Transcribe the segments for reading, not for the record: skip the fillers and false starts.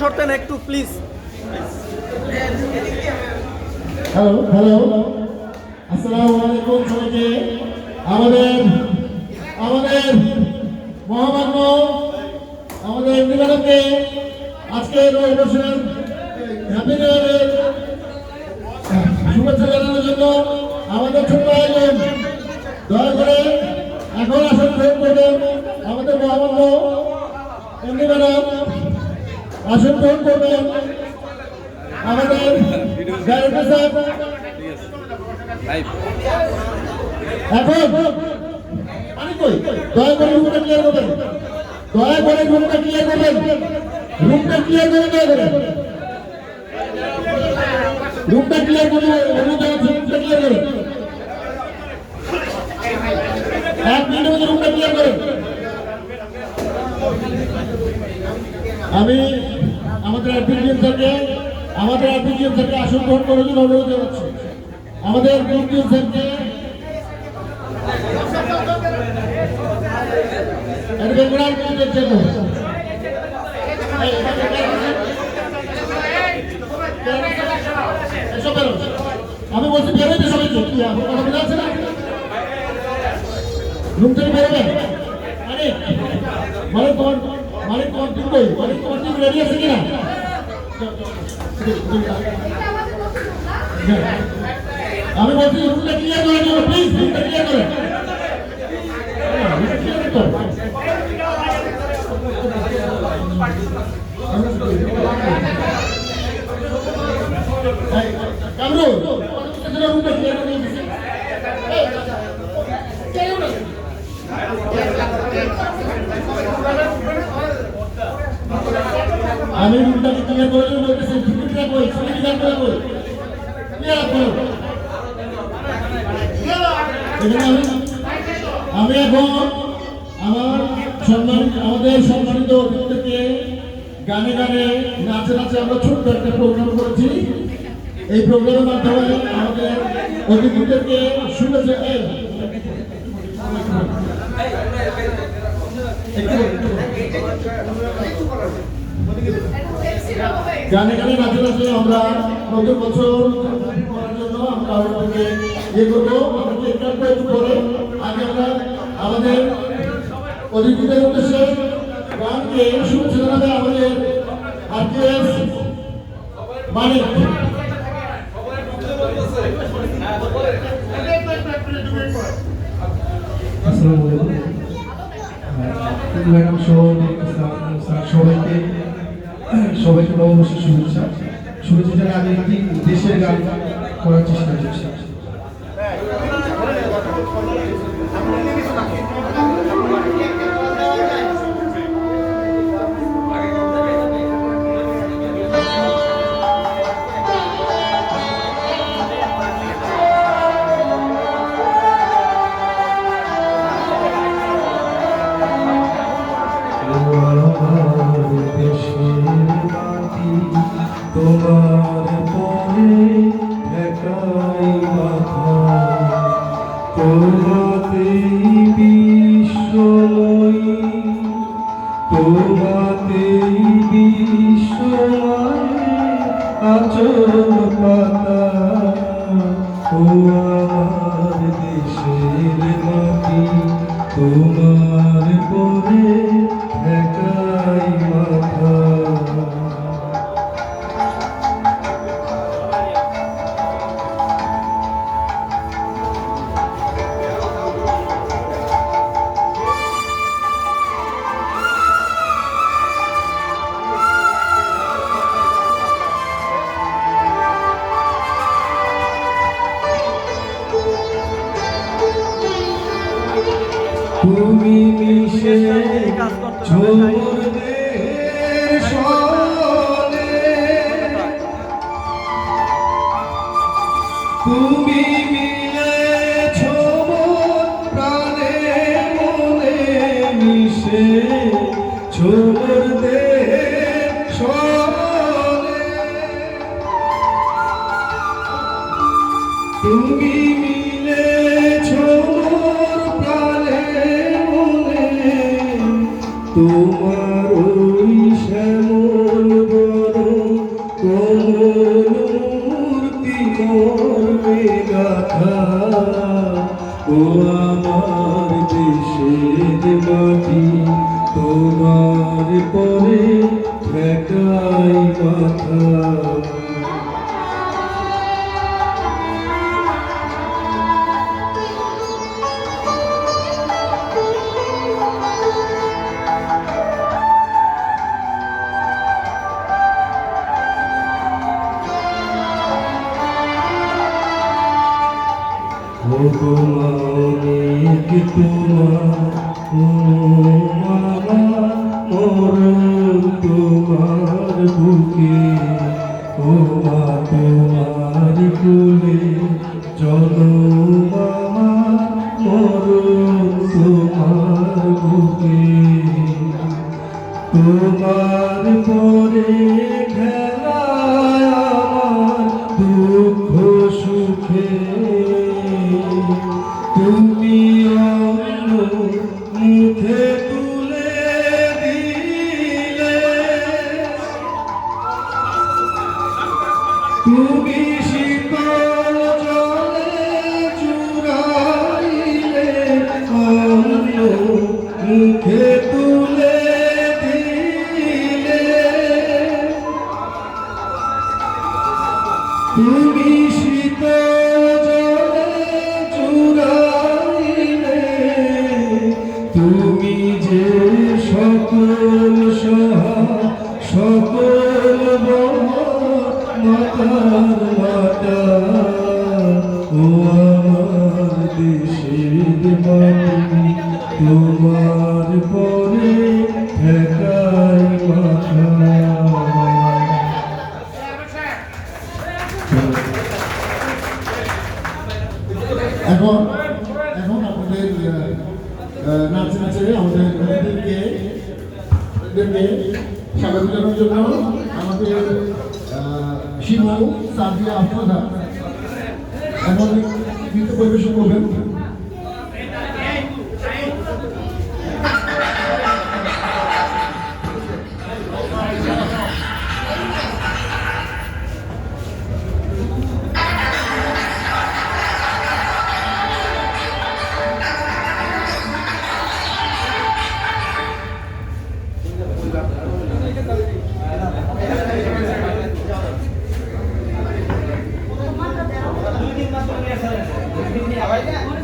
সরতেন একটু please. Hello hello, আসসালামু আলাইকুম সবাইকে। আমাদের আমাদের মহামান্য আমাদের নিবেদনকে আজকে নববর্ষের হ্যাপি নিউ ইয়ারের শুভেচ্ছা জানানোর জন্য আমাদের ছোট্ট আয়োজন, দয়া করে এখন আসন গ্রহণ করবেন। আমাদের মহামান্য এমনি ম্যাডাম আসন গ্রহণ করবেন। আমাদের ডাইরেক্টর সাহেব এখন আমি কই, দয়া করে রুমটা ক্লিয়ার করবেন, দয়া করে রুমটা ক্লিয়ার করবেন, রুমটা ক্লিয়ার করে দয়া করে রুমটা ক্লিয়ার করে রুমটা ক্লিয়ার করে 1 মিনিটের মধ্যে রুমটা ক্লিয়ার করেন। আমি আমাদের অ্যাডমিন স্যারকে আসন গ্রহণ করার জন্য অনুরোধ জানাচ্ছি। আমাদের অ্যাডমিন স্যারকে আমি বলছি বেরোইতে সবাইকে, কি আমার কথা বোঝা যাচ্ছে না? রুম থেকে বেরোবেন। মালিক তোমার টিম কই? মালিক তোমার টিম রেডি আছে কিনা? আমি বলছি রুমটা ক্লিয়ার করে দিও প্লিজ, রুমটা ক্লিয়ার করে। কামরুল রুমটা ক্লিয়ার করে দিয়েছি। আমি রুমটাকে ক্লিয়ার করে দেবো বলতেছি, টিকিটটা কই, ছবি জানতে হবে ক্লিয়ার করো। আমি এখন আমাদের সম্মানিত অতিথিদেরকে গানে গানে নাচে নাচে আমরা ছোট্ট একটা প্রোগ্রাম করেছি। এই প্রোগ্রামের মাধ্যমে আমাদের অতিথিদেরকে শুনেছে গানে গানে নাচে নাচে আমরা নতুন বছর করার জন্য আমরা আপনাদেরকে ইয়ে করবো। আমাদেরকে একটু করে আগে আমরা আমাদের অতিথিদের উদ্দেশ্যে গানকে শুনছে জানাবে আমাদের আরটিএস মানিক। আসসালামু আলাইকুম ম্যাডাম সহ সবাইকে নববর্ষের শুভেচ্ছা জানিয়ে আমি একটি দেশের গান করার চেষ্টা করছি। তোমার পরে একাই মাথা, তোমাতেই বিশ্বময়ী, তোমাতেই বিশ্বময় আচল পাতা। ও আমার দেশের মাটি, তোমার পরে একাই মাথা। তুমি মিশে ঝোরদের সনে, তুমি মিলেছ মন প্রাণে মনে, মিশে ঝোরদের সনে, তুমি মিলেছ তোমার ওই শ্যামল ঠেকাই মাথা ও অনেক তোমার তোমার বুকে ও মা তোমার কোলে চলো মামা মরণ তোমার বুকে তোমার পরে খেলায় আমার দুঃখ সুখে তুমি অন্য মুখে তুলে দিলে তুমি শীতল জলে চুরাইলে অন্য মুখে তুলে দিলে তুমি শীতল জলে চুরাইলে তুমি যে সকল সহা সকল মাতার মাতা ও আমার দেশের মাটি তোমার পরে ঠেকাই মাথা এখন এখন আপনাদের নাচে নাচে আমাদের অতিথিদেরকে স্বাগত জানানোর জন্য আমাদের শিমু সাদিয়া আফরোজা এখন নৃত্য পরিবেশন করবেন। Apa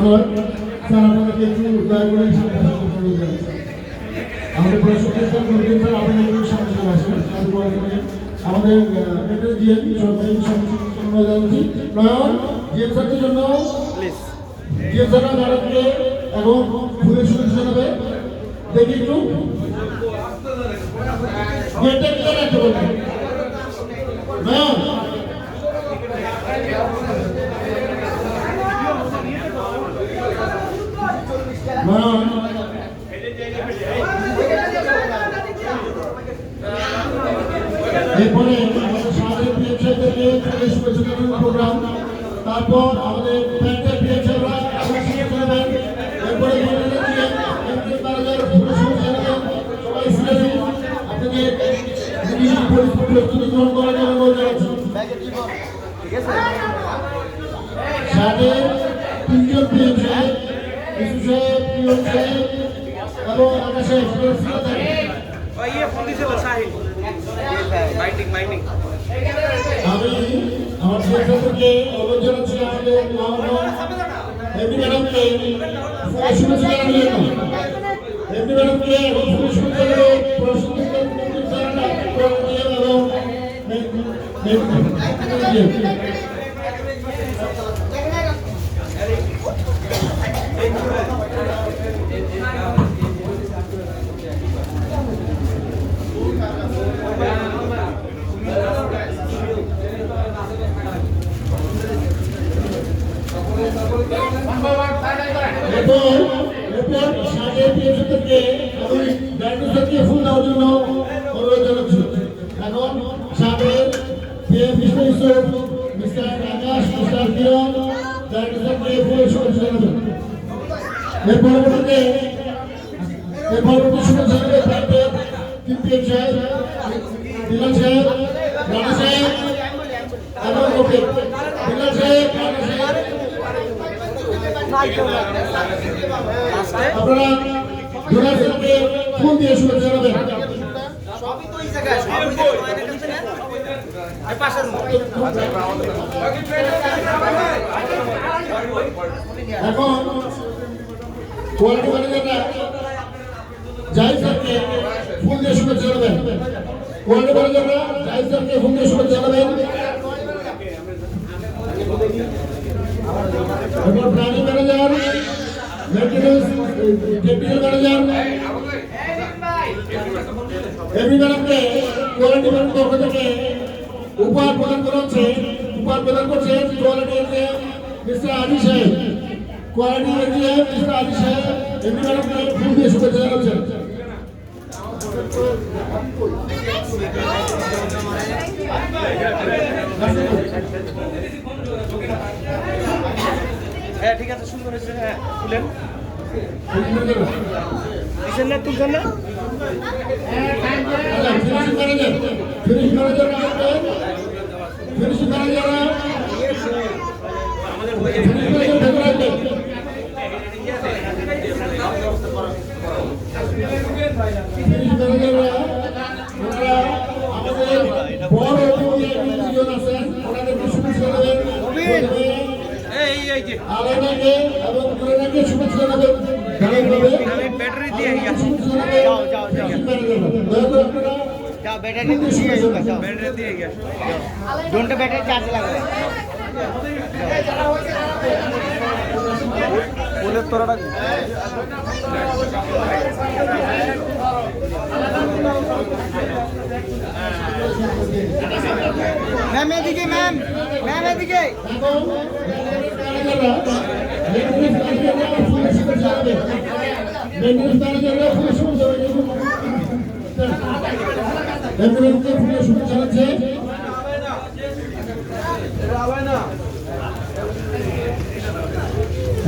হয় স্যার আপনাদেরকে একটু দয়া করে সামনে অনুরোধ জানাচ্ছি। আমাদের প্রশাসকের স্যার আপনাদের একটু সামনে চলে আসবেন। আমাদের মেট্রো জিএম সরকারি সম্মান জানাচ্ছি। নয়ন জিএম স্যারের জন্য জিএম স্যার ম্যাডামকে এবং ফুলের শুভেচ্ছা জানাবে। দেখি একটু গেটটা কিনে রাখতে বলবেন। নয়ন এরপরে আমাদের প্রিয় শুভেচ্ছা প্রোগ্রাম, তারপর আমাদের ব্যান্ডের প্রিয় এরপরে আপনাদের প্রস্তুতি গ্রহণ করার জন্য বলতে পারছি। সাথে তিনজন প্রিয় সাহেব, বিশু সাহেব, প্রিয় সাহেব এবং আকাশ সাহেব আমি আমার থেকে অনুরোধ জানাচ্ছি আমাদের এমনি ম্যাডামকে শুভেচ্ছা জানানোর জন্য। এমনি ম্যাডামকে শুভেচ্ছা জানাবো ফুল দেওয়ার জন্য অনুরোধ জানাচ্ছি। এখন সাবের মিস্টার ইউসুফ, মিস্টার আকাশ, মিস্টার কিরণ ডাইরেক্টরকে ফুলের শুভেচ্ছা জানাবেন। এর পরবর্তী শুভেচ্ছা জানাবে তিনপিএম সাহেব, বিলাল সাহেব, রানা সাহেব এবং ওকে বিলাল সাহেব, রানা সাহেব আপনারা জোনাসকে ফুল দিয়ে শুভেচ্ছা জানাবেন। এখন কোয়ালিটি ম্যানেজাররা জাহিদ স্যারকে ফুল দিয়ে শুভেচ্ছা জানাবেন। কোয়ালিটি ম্যানেজাররা জাহিদ স্যারকে ফুল দিয়ে শুভেচ্ছা জানাবেন। এরপর planning manager, maintenance technical manager এমনি ম্যাডামকে কোয়ালিটি ম্যানেজার পক্ষ থেকে উপহার প্রদান করা হচ্ছে। উপহার প্রদান করছে কোয়ালিটি এরিয়া মিস্টার আদি সাহেব। কোয়ালিটি এরিয়া মিস্টার আদি সাহেব এমনি ম্যাডামকে ফুল দিয়ে শুভেচ্ছা জানাচ্ছেন। হ্যাঁ ঠিক আছে, সুন্দর হয়েছে। হ্যাঁ তুলেন, দিচ্ছেন না, তুলছেন না। ব্যাটারি দিয়ে যাও যাও যাও যাও ব্যাটারি দিয়ে যাও ব্যাটারি দিয়ে গিয়ে দুটো ব্যাটারি চার্জ লাগবে বলে তোরা मैम एदिके मैम एदिके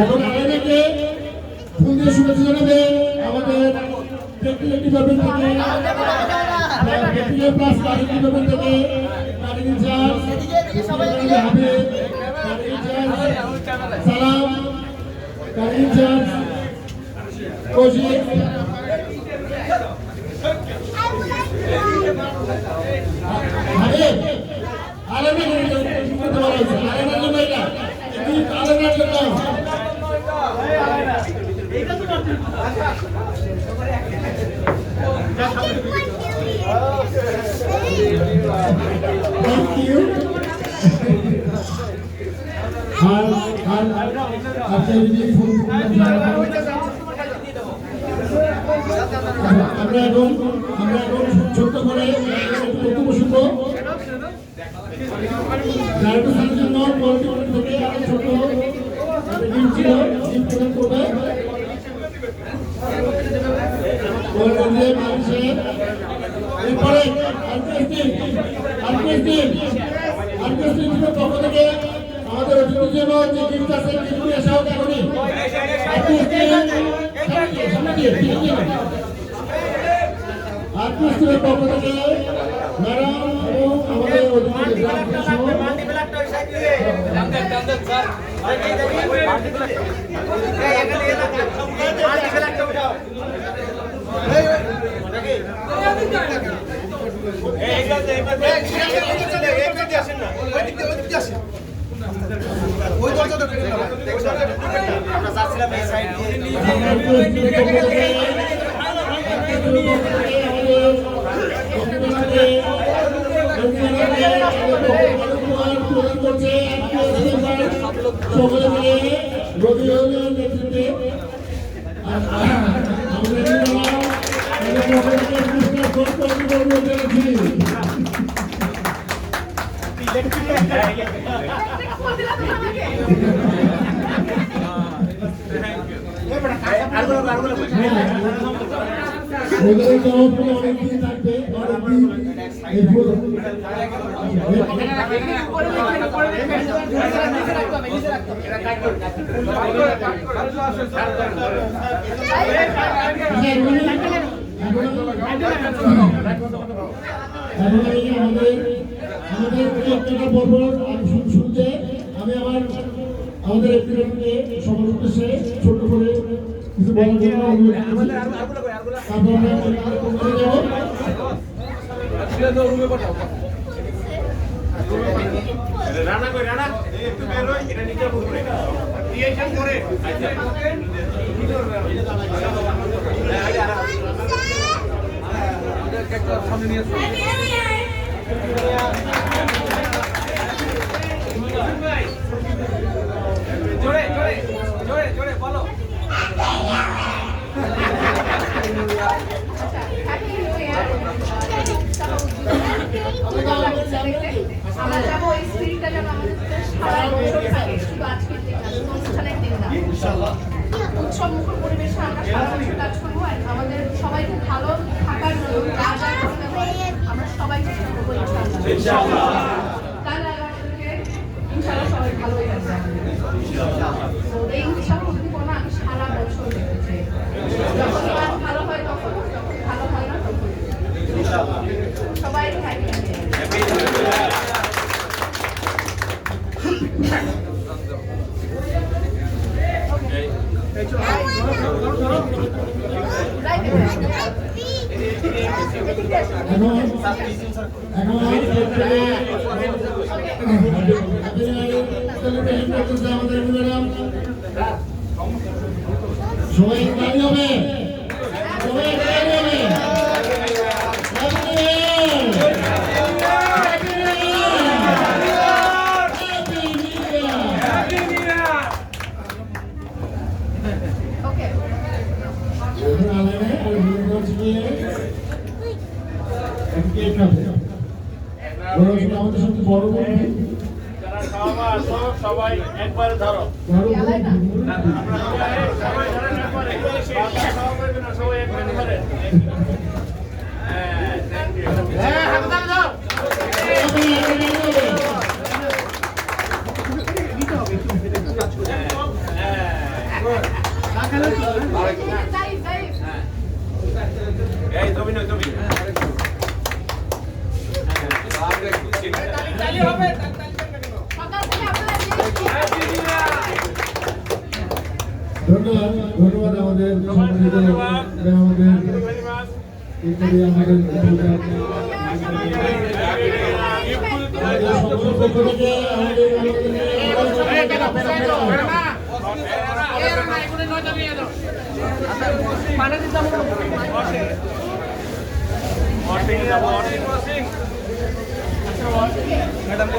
এখন আমাদেরকে ফুল দিয়ে শুভেচ্ছা জানাবে আমাদের টেকনিক্যাল ডিপার্টমেন্ট থেকে টেকনিক্যাল প্লাস কারিং ডিপার্টমেন্ট থেকে কারিং ইনচার্জ হাবিব, কারিং ইনচার্জ সালাম, কারিং ইনচার্জ কৌশিক, হাবিব আলাদা করতে বলা হয়েছে। আলাদার জন্য এটা আলাদার জন্য Thank you. আমরা এখন ছোট্ট করে বক্তব্য শুনবো জায়গার জন্য থেকে আরো ছোট ছিল করবে এরপরে পক্ষ থেকে আমাদের অতিথির জন্য যে গিফট আছে গিফট আসা হোক এখনই আর্টিস্টের পক্ষ থেকে ম্যাডাম এবং আমাদের অতিথি সকলে মিলে রবিউলের নেতৃত্বে অনেকদিন থাকবে শুনতে আমি আমাদের সবার উদ্দেশ্যে ছোট করে কিছু বলার জন্য রানা কই রানা একটু বের হই এটা নিচে পড়বে দিয়েছেন করে সামনে নিয়ে আসো জোরে জোরে জোরে জোরে বলো আমরা যাবো এই স্পিরিটটা যেন আমাদের সারা বছর থাকে, শুধু আজকের দিন না, শুধু অনুষ্ঠানের দিন না। উৎসব মুখর পরিবেশে আমরা সারা বছর কাজ করবো আর আমাদের সবাইকে ভালো থাকার জন্য যা যা করতে হয় আমরা সবাই চেষ্টা করবো ইনশাআল্লাহ। তাহলে আমাদেরকে ইনশাআল্লাহ সবাই ভালোই থাকবে। তো এই উৎসব উদ্দীপনা আমি সারা বছর দেখেছি, যখন কাজ ভালো হয় তখন, যখন ভালো হয় না তখন। সবাই হ্যাপি সবাই দাঁড়িয়ে হবে, সবাই দাঁড়িয়ে হবে। আমাদের সঙ্গে বড় যারা খাওয়া আসো সবাই একবার ধরো সবাই একবার ধরে এই তুমি না তুমি তালি হবে ধন্যবাদ ধন্যবাদ আমাদের আমাদের ম্যাডাম